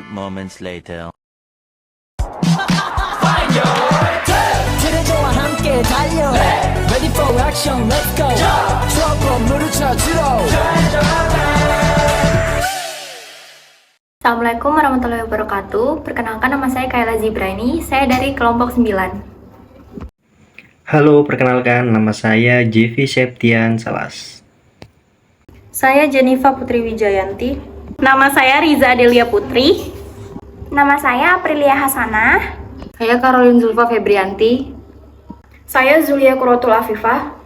moments later. 그대와 함께 달려 Ready for action, let's go 추억 건물을 찾으러 Assalamualaikum warahmatullahi wabarakatuh. Perkenalkan, nama saya Kayla Zibrani. Saya dari kelompok 9. Halo, perkenalkan nama saya Jevi Septian Salas. Saya Jennifer Putri Wijayanti. Nama saya Riza Adelia Putri. Nama saya Aprilia Hasanah. Saya Caroline Zulfa Febrianti. Saya Zulia Kurotul Afifah.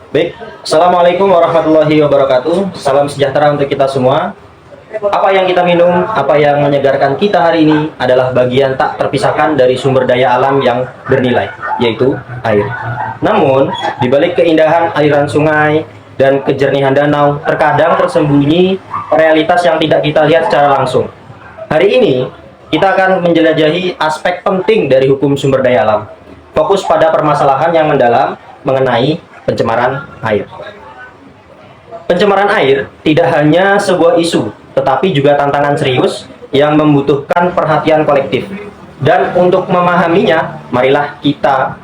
Baik, Assalamualaikum warahmatullahi wabarakatuh. Salam sejahtera untuk kita semua. Apa yang kita minum, apa yang menyegarkan kita hari ini adalah bagian tak terpisahkan dari sumber daya alam yang bernilai, yaitu air. Namun, di balik keindahan aliran sungai dan kejernihan danau, terkadang tersembunyi realitas yang tidak kita lihat secara langsung. Hari ini, kita akan menjelajahi aspek penting dari hukum sumber daya alam. Fokus pada permasalahan yang mendalam mengenai pencemaran air. Pencemaran air tidak hanya sebuah isu, tetapi juga tantangan serius yang membutuhkan perhatian kolektif. Dan untuk memahaminya, marilah kita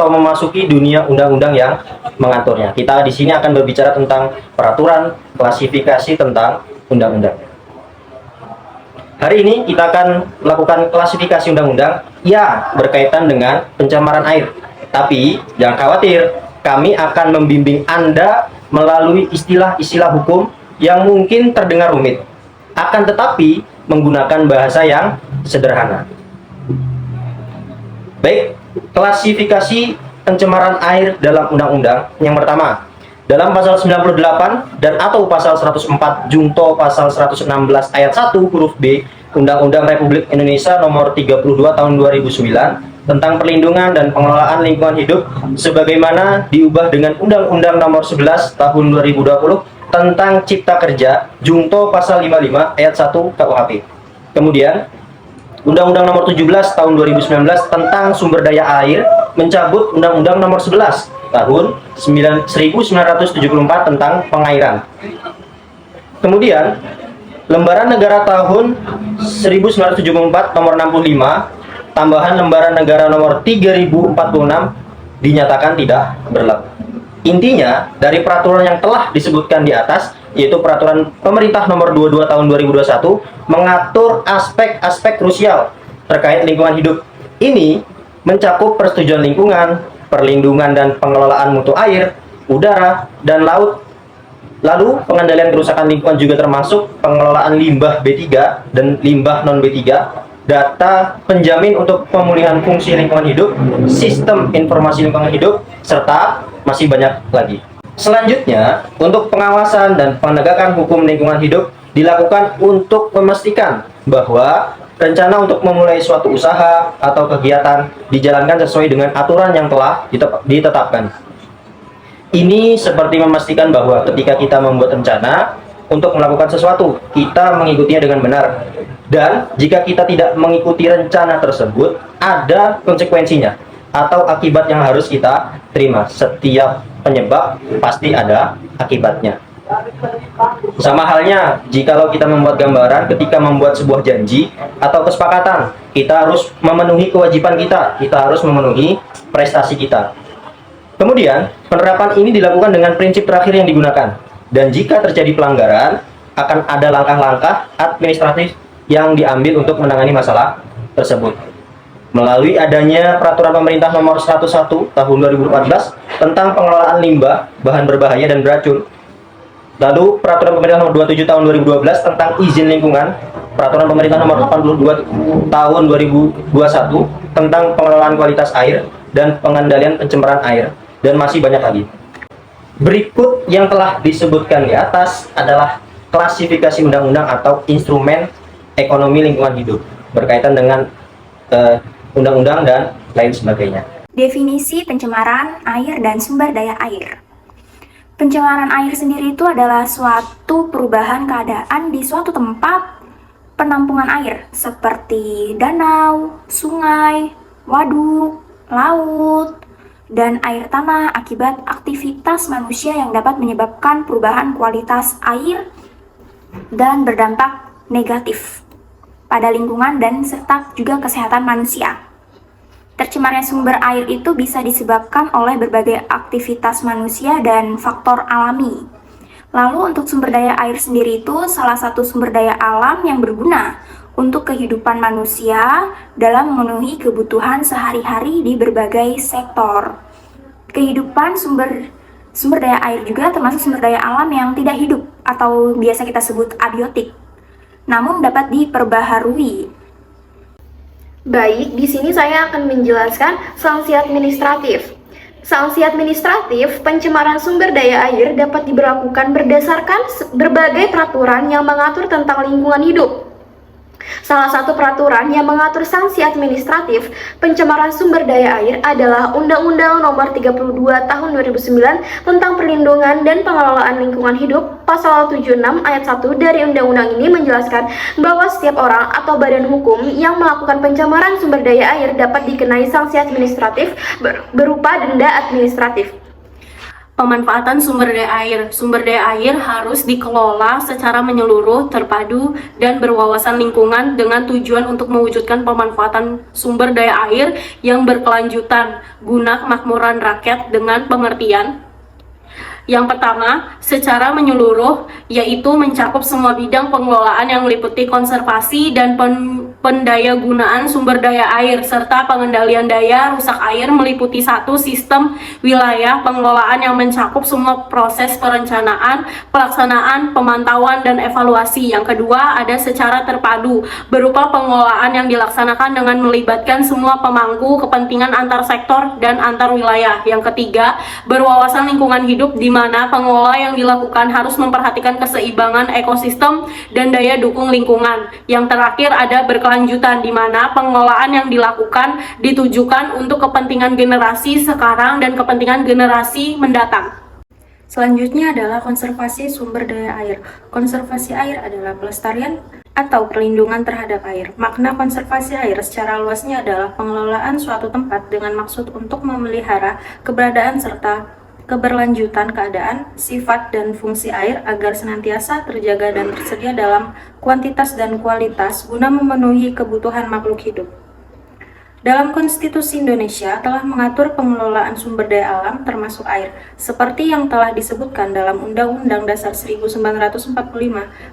memasuki dunia undang-undang yang mengaturnya. Kita di sini akan berbicara tentang peraturan klasifikasi tentang undang-undang. Hari ini kita akan melakukan klasifikasi undang-undang yang berkaitan dengan pencemaran air. Tapi jangan khawatir, kami akan membimbing Anda melalui istilah-istilah hukum yang mungkin terdengar rumit, akan tetapi menggunakan bahasa yang sederhana. Baik, klasifikasi pencemaran air dalam undang-undang. Yang pertama, dalam pasal 98 dan atau pasal 104 junto pasal 116 ayat 1 huruf B Undang-Undang Republik Indonesia Nomor 32 Tahun 2009 tentang perlindungan dan pengelolaan lingkungan hidup sebagaimana diubah dengan Undang-Undang Nomor 11 Tahun 2020 tentang Cipta Kerja junto pasal 55 ayat 1 KUHP. Kemudian Undang-Undang Nomor 17 Tahun 2019 tentang sumber daya air mencabut Undang-Undang Nomor 11 Tahun 1974 tentang pengairan. Kemudian Lembaran Negara Tahun 1974 Nomor 65 tambahan Lembaran Negara Nomor 3046 dinyatakan tidak berlaku. Intinya, dari peraturan yang telah disebutkan di atas, yaitu Peraturan Pemerintah Nomor 22 Tahun 2021 mengatur aspek-aspek krusial terkait lingkungan hidup. Ini mencakup persetujuan lingkungan, perlindungan dan pengelolaan mutu air, udara, dan laut. Lalu, pengendalian kerusakan lingkungan juga termasuk pengelolaan limbah B3 dan limbah non-B3, data penjamin untuk pemulihan fungsi lingkungan hidup, sistem informasi lingkungan hidup, serta masih banyak lagi. Selanjutnya, untuk pengawasan dan penegakan hukum lingkungan hidup dilakukan untuk memastikan bahwa rencana untuk memulai suatu usaha atau kegiatan dijalankan sesuai dengan aturan yang telah ditetapkan. Ini seperti memastikan bahwa ketika kita membuat rencana untuk melakukan sesuatu, kita mengikutinya dengan benar. Dan jika kita tidak mengikuti rencana tersebut, ada konsekuensinya atau akibat yang harus kita terima. Setiap penyebab pasti ada akibatnya. Sama halnya jikalau kita membuat gambaran ketika membuat sebuah janji atau kesepakatan, kita harus memenuhi kewajiban kita harus memenuhi prestasi kita. Kemudian, penerapan ini dilakukan dengan prinsip terakhir yang digunakan. Dan jika terjadi pelanggaran, akan ada langkah-langkah administratif yang diambil untuk menangani masalah tersebut. Melalui adanya Peraturan Pemerintah Nomor 101 Tahun 2014 tentang pengelolaan limbah, bahan berbahaya dan beracun. Lalu Peraturan Pemerintah Nomor 27 Tahun 2012 tentang izin lingkungan, Peraturan Pemerintah Nomor 82 Tahun 2021 tentang pengelolaan kualitas air dan pengendalian pencemaran air, dan masih banyak lagi. Berikut yang telah disebutkan di atas adalah klasifikasi undang-undang atau instrumen ekonomi lingkungan hidup berkaitan dengan undang-undang dan lain sebagainya. Definisi pencemaran air dan sumber daya air. Pencemaran air sendiri itu adalah suatu perubahan keadaan di suatu tempat penampungan air seperti danau, sungai, waduk, laut, dan air tanah akibat aktivitas manusia yang dapat menyebabkan perubahan kualitas air dan berdampak negatif pada lingkungan dan serta juga kesehatan manusia. Tercemarnya sumber air itu bisa disebabkan oleh berbagai aktivitas manusia dan faktor alami. Lalu untuk sumber daya air sendiri itu salah satu sumber daya alam yang berguna untuk kehidupan manusia dalam memenuhi kebutuhan sehari-hari di berbagai sektor. Kehidupan sumber daya air juga termasuk sumber daya alam yang tidak hidup atau biasa kita sebut abiotik, namun dapat diperbaharui. Baik, di sini saya akan menjelaskan sanksi administratif. Sanksi administratif pencemaran sumber daya air dapat diberlakukan berdasarkan berbagai peraturan yang mengatur tentang lingkungan hidup. Salah satu peraturan yang mengatur sanksi administratif pencemaran sumber daya air adalah Undang-Undang Nomor 32 Tahun 2009 tentang Perlindungan dan Pengelolaan Lingkungan Hidup. Pasal 76 ayat 1 dari undang-undang ini menjelaskan bahwa setiap orang atau badan hukum yang melakukan pencemaran sumber daya air dapat dikenai sanksi administratif berupa denda administratif. Pemanfaatan sumber daya air. Sumber daya air harus dikelola secara menyeluruh, terpadu, dan berwawasan lingkungan dengan tujuan untuk mewujudkan pemanfaatan sumber daya air yang berkelanjutan guna kemakmuran rakyat dengan pengertian. Yang pertama, secara menyeluruh, yaitu mencakup semua bidang pengelolaan yang meliputi konservasi dan pendayagunaan sumber daya air, serta pengendalian daya rusak air meliputi satu sistem wilayah pengelolaan yang mencakup semua proses perencanaan, pelaksanaan, pemantauan, dan evaluasi. Yang kedua, ada secara terpadu, berupa pengelolaan yang dilaksanakan dengan melibatkan semua pemangku kepentingan antar sektor dan antar wilayah. Yang ketiga, berwawasan lingkungan hidup di mana pengelola yang dilakukan harus memperhatikan keseimbangan ekosistem dan daya dukung lingkungan. Yang terakhir ada berkelanjutan di mana pengelolaan yang dilakukan ditujukan untuk kepentingan generasi sekarang dan kepentingan generasi mendatang. Selanjutnya adalah konservasi sumber daya air. Konservasi air adalah pelestarian atau perlindungan terhadap air. Makna konservasi air secara luasnya adalah pengelolaan suatu tempat dengan maksud untuk memelihara keberadaan serta keberlanjutan keadaan, sifat, dan fungsi air agar senantiasa terjaga dan tersedia dalam kuantitas dan kualitas guna memenuhi kebutuhan makhluk hidup. Dalam Konstitusi Indonesia telah mengatur pengelolaan sumber daya alam termasuk air, seperti yang telah disebutkan dalam Undang-Undang Dasar 1945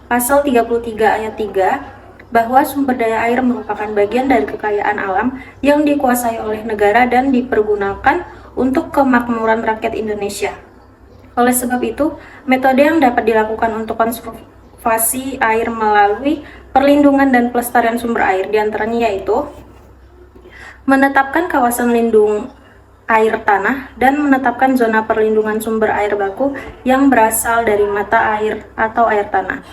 Pasal 33 ayat 3, bahwa sumber daya air merupakan bagian dari kekayaan alam yang dikuasai oleh negara dan dipergunakan untuk kemakmuran rakyat Indonesia. Oleh sebab itu, metode yang dapat dilakukan untuk konservasi air melalui perlindungan dan pelestarian sumber air diantaranya yaitu menetapkan kawasan lindung air tanah dan menetapkan zona perlindungan sumber air baku yang berasal dari mata air atau air tanah.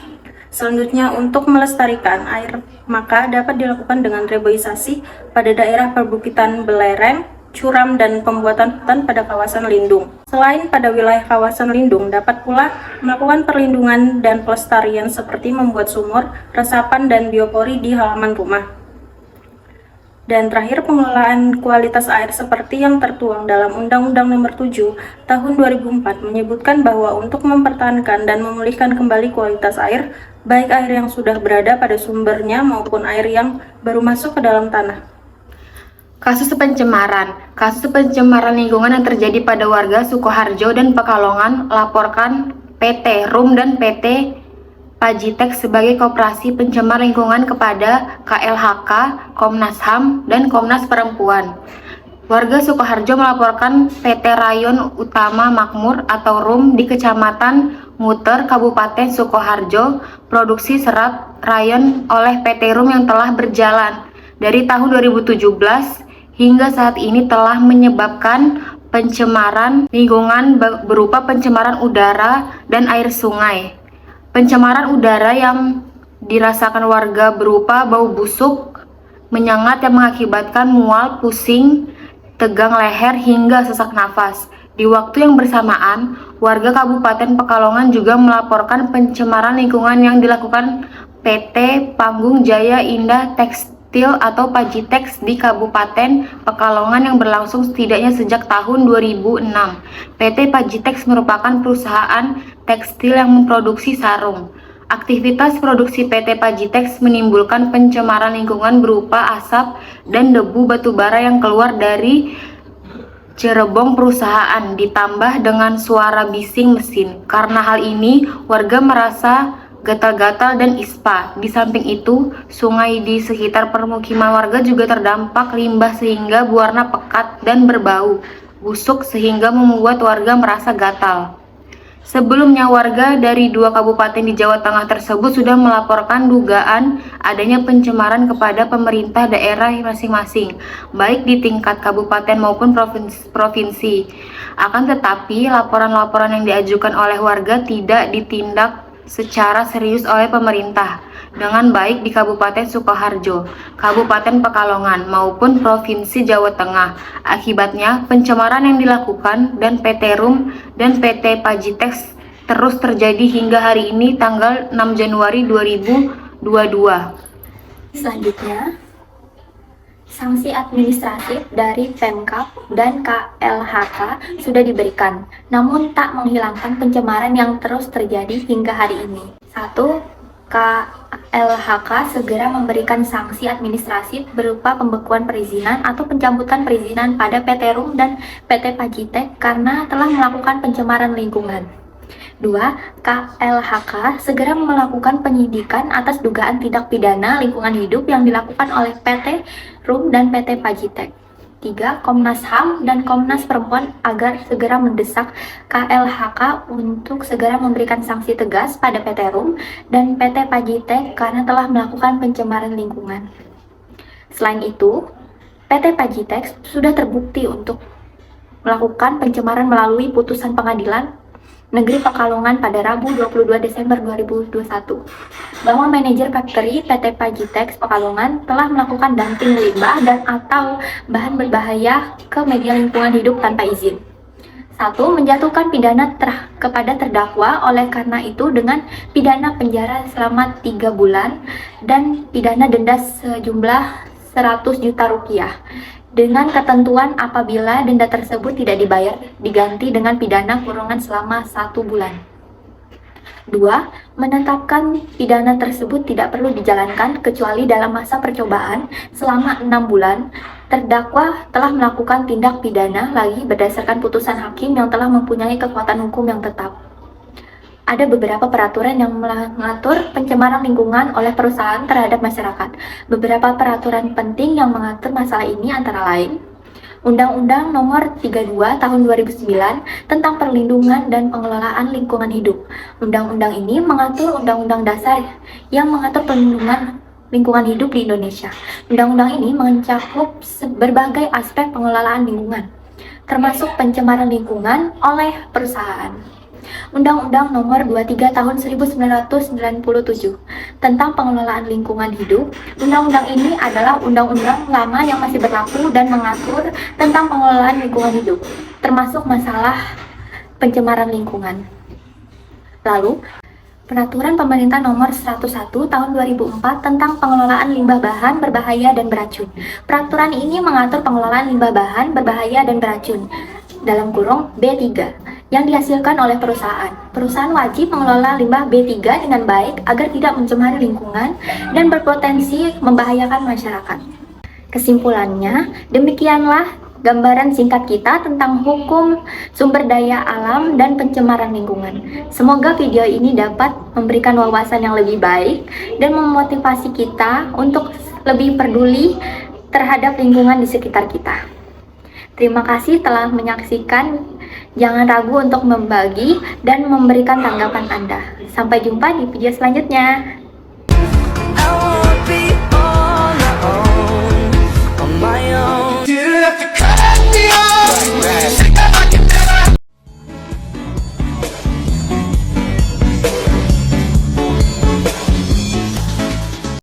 Selanjutnya, untuk melestarikan air, maka dapat dilakukan dengan reboisasi pada daerah perbukitan belereng, curam, dan pembuatan hutan pada kawasan lindung. Selain pada wilayah kawasan lindung, dapat pula melakukan perlindungan dan pelestarian seperti membuat sumur, resapan, dan biopori di halaman rumah. Dan terakhir, pengelolaan kualitas air seperti yang tertuang dalam Undang-Undang Nomor 7 Tahun 2004 menyebutkan bahwa untuk mempertahankan dan memulihkan kembali kualitas air, baik air yang sudah berada pada sumbernya maupun air yang baru masuk ke dalam tanah. Kasus pencemaran lingkungan yang terjadi pada warga Sukoharjo dan Pekalongan laporkan PT RUM dan PT Pajitek sebagai koperasi pencemar lingkungan kepada KLHK, Komnas HAM, dan Komnas Perempuan. Warga Sukoharjo melaporkan PT Rayon Utama Makmur atau RUM di Kecamatan Muter, Kabupaten Sukoharjo, produksi serat rayon oleh PT RUM yang telah berjalan dari tahun 2017 hingga saat ini telah menyebabkan pencemaran lingkungan berupa pencemaran udara dan air sungai. Pencemaran udara yang dirasakan warga berupa bau busuk, menyengat yang mengakibatkan mual, pusing, tegang leher, hingga sesak nafas. Di waktu yang bersamaan, warga Kabupaten Pekalongan juga melaporkan pencemaran lingkungan yang dilakukan PT Panggung Jaya Indah Tekstil atau Pajitex di Kabupaten Pekalongan yang berlangsung setidaknya sejak tahun 2006. PT Pajitex merupakan perusahaan tekstil yang memproduksi sarung, Aktivitas produksi PT Pajitex menimbulkan pencemaran lingkungan berupa asap dan debu batubara yang keluar dari cerebong perusahaan ditambah dengan suara bising mesin. Karena hal ini, warga merasa gatal-gatal dan ispa. Di samping itu, sungai di sekitar permukiman warga juga terdampak limbah sehingga berwarna pekat dan berbau busuk sehingga membuat warga merasa gatal. Sebelumnya, warga dari 2 kabupaten di Jawa Tengah tersebut sudah melaporkan dugaan adanya pencemaran kepada pemerintah daerah masing-masing, baik di tingkat kabupaten maupun provinsi. Akan tetapi, laporan-laporan yang diajukan oleh warga tidak ditindak secara serius oleh pemerintah dengan baik di Kabupaten Sukoharjo, Kabupaten Pekalongan, maupun Provinsi Jawa Tengah. Akibatnya, pencemaran yang dilakukan dan PT RUM dan PT Pajitex terus terjadi hingga hari ini tanggal 6 Januari 2022. Selanjutnya, sanksi administratif dari Pemkab dan KLHK sudah diberikan, namun tak menghilangkan pencemaran yang terus terjadi hingga hari ini. 1. KLHK segera memberikan sanksi administratif berupa pembekuan perizinan atau pencabutan perizinan pada PT RUM dan PT Pajitex karena telah melakukan pencemaran lingkungan. 2. KLHK segera melakukan penyidikan atas dugaan tindak pidana lingkungan hidup yang dilakukan oleh PT RUM dan PT Pajitex. 3. Komnas HAM dan Komnas Perempuan agar segera mendesak KLHK untuk segera memberikan sanksi tegas pada PT RUM dan PT Pajitex karena telah melakukan pencemaran lingkungan. Selain itu, PT Pajitex sudah terbukti untuk melakukan pencemaran melalui putusan pengadilan Negeri Pekalongan pada Rabu 22 Desember 2021 bahwa manajer factory PT Pajitex Pekalongan telah melakukan dumping limbah dan atau bahan berbahaya ke media lingkungan hidup tanpa izin. 1. Menjatuhkan pidana kepada terdakwa oleh karena itu dengan pidana penjara selama 3 bulan dan pidana denda sejumlah 100 juta rupiah. Dengan ketentuan apabila denda tersebut tidak dibayar, diganti dengan pidana kurungan selama 1 bulan. 2. Menetapkan pidana tersebut tidak perlu dijalankan kecuali dalam masa percobaan selama 6 bulan. Terdakwa telah melakukan tindak pidana lagi berdasarkan putusan hakim yang telah mempunyai kekuatan hukum yang tetap. Ada beberapa peraturan yang mengatur pencemaran lingkungan oleh perusahaan terhadap masyarakat. Beberapa peraturan penting yang mengatur masalah ini antara lain Undang-Undang Nomor 32 Tahun 2009 tentang Perlindungan dan Pengelolaan Lingkungan Hidup. Undang-undang ini mengatur undang-undang dasar yang mengatur perlindungan lingkungan hidup di Indonesia. Undang-undang ini mencakup berbagai aspek pengelolaan lingkungan, termasuk pencemaran lingkungan oleh perusahaan. Undang-Undang Nomor 23 Tahun 1997 tentang Pengelolaan Lingkungan Hidup. Undang-undang ini adalah undang-undang lama yang masih berlaku dan mengatur tentang pengelolaan lingkungan hidup, termasuk masalah pencemaran lingkungan. Lalu, Peraturan Pemerintah Nomor 101 Tahun 2004 tentang Pengelolaan Limbah Bahan Berbahaya dan Beracun. Peraturan ini mengatur pengelolaan limbah bahan berbahaya dan beracun dalam kurung B3 yang dihasilkan oleh perusahaan. Perusahaan wajib mengelola limbah B3 dengan baik agar tidak mencemari lingkungan dan berpotensi membahayakan masyarakat. Kesimpulannya, demikianlah gambaran singkat kita tentang hukum sumber daya alam dan pencemaran lingkungan. Semoga video ini dapat memberikan wawasan yang lebih baik dan memotivasi kita untuk lebih peduli terhadap lingkungan di sekitar kita. Terima kasih telah menyaksikan. Jangan ragu untuk membagi dan memberikan tanggapan Anda. Sampai jumpa di video selanjutnya.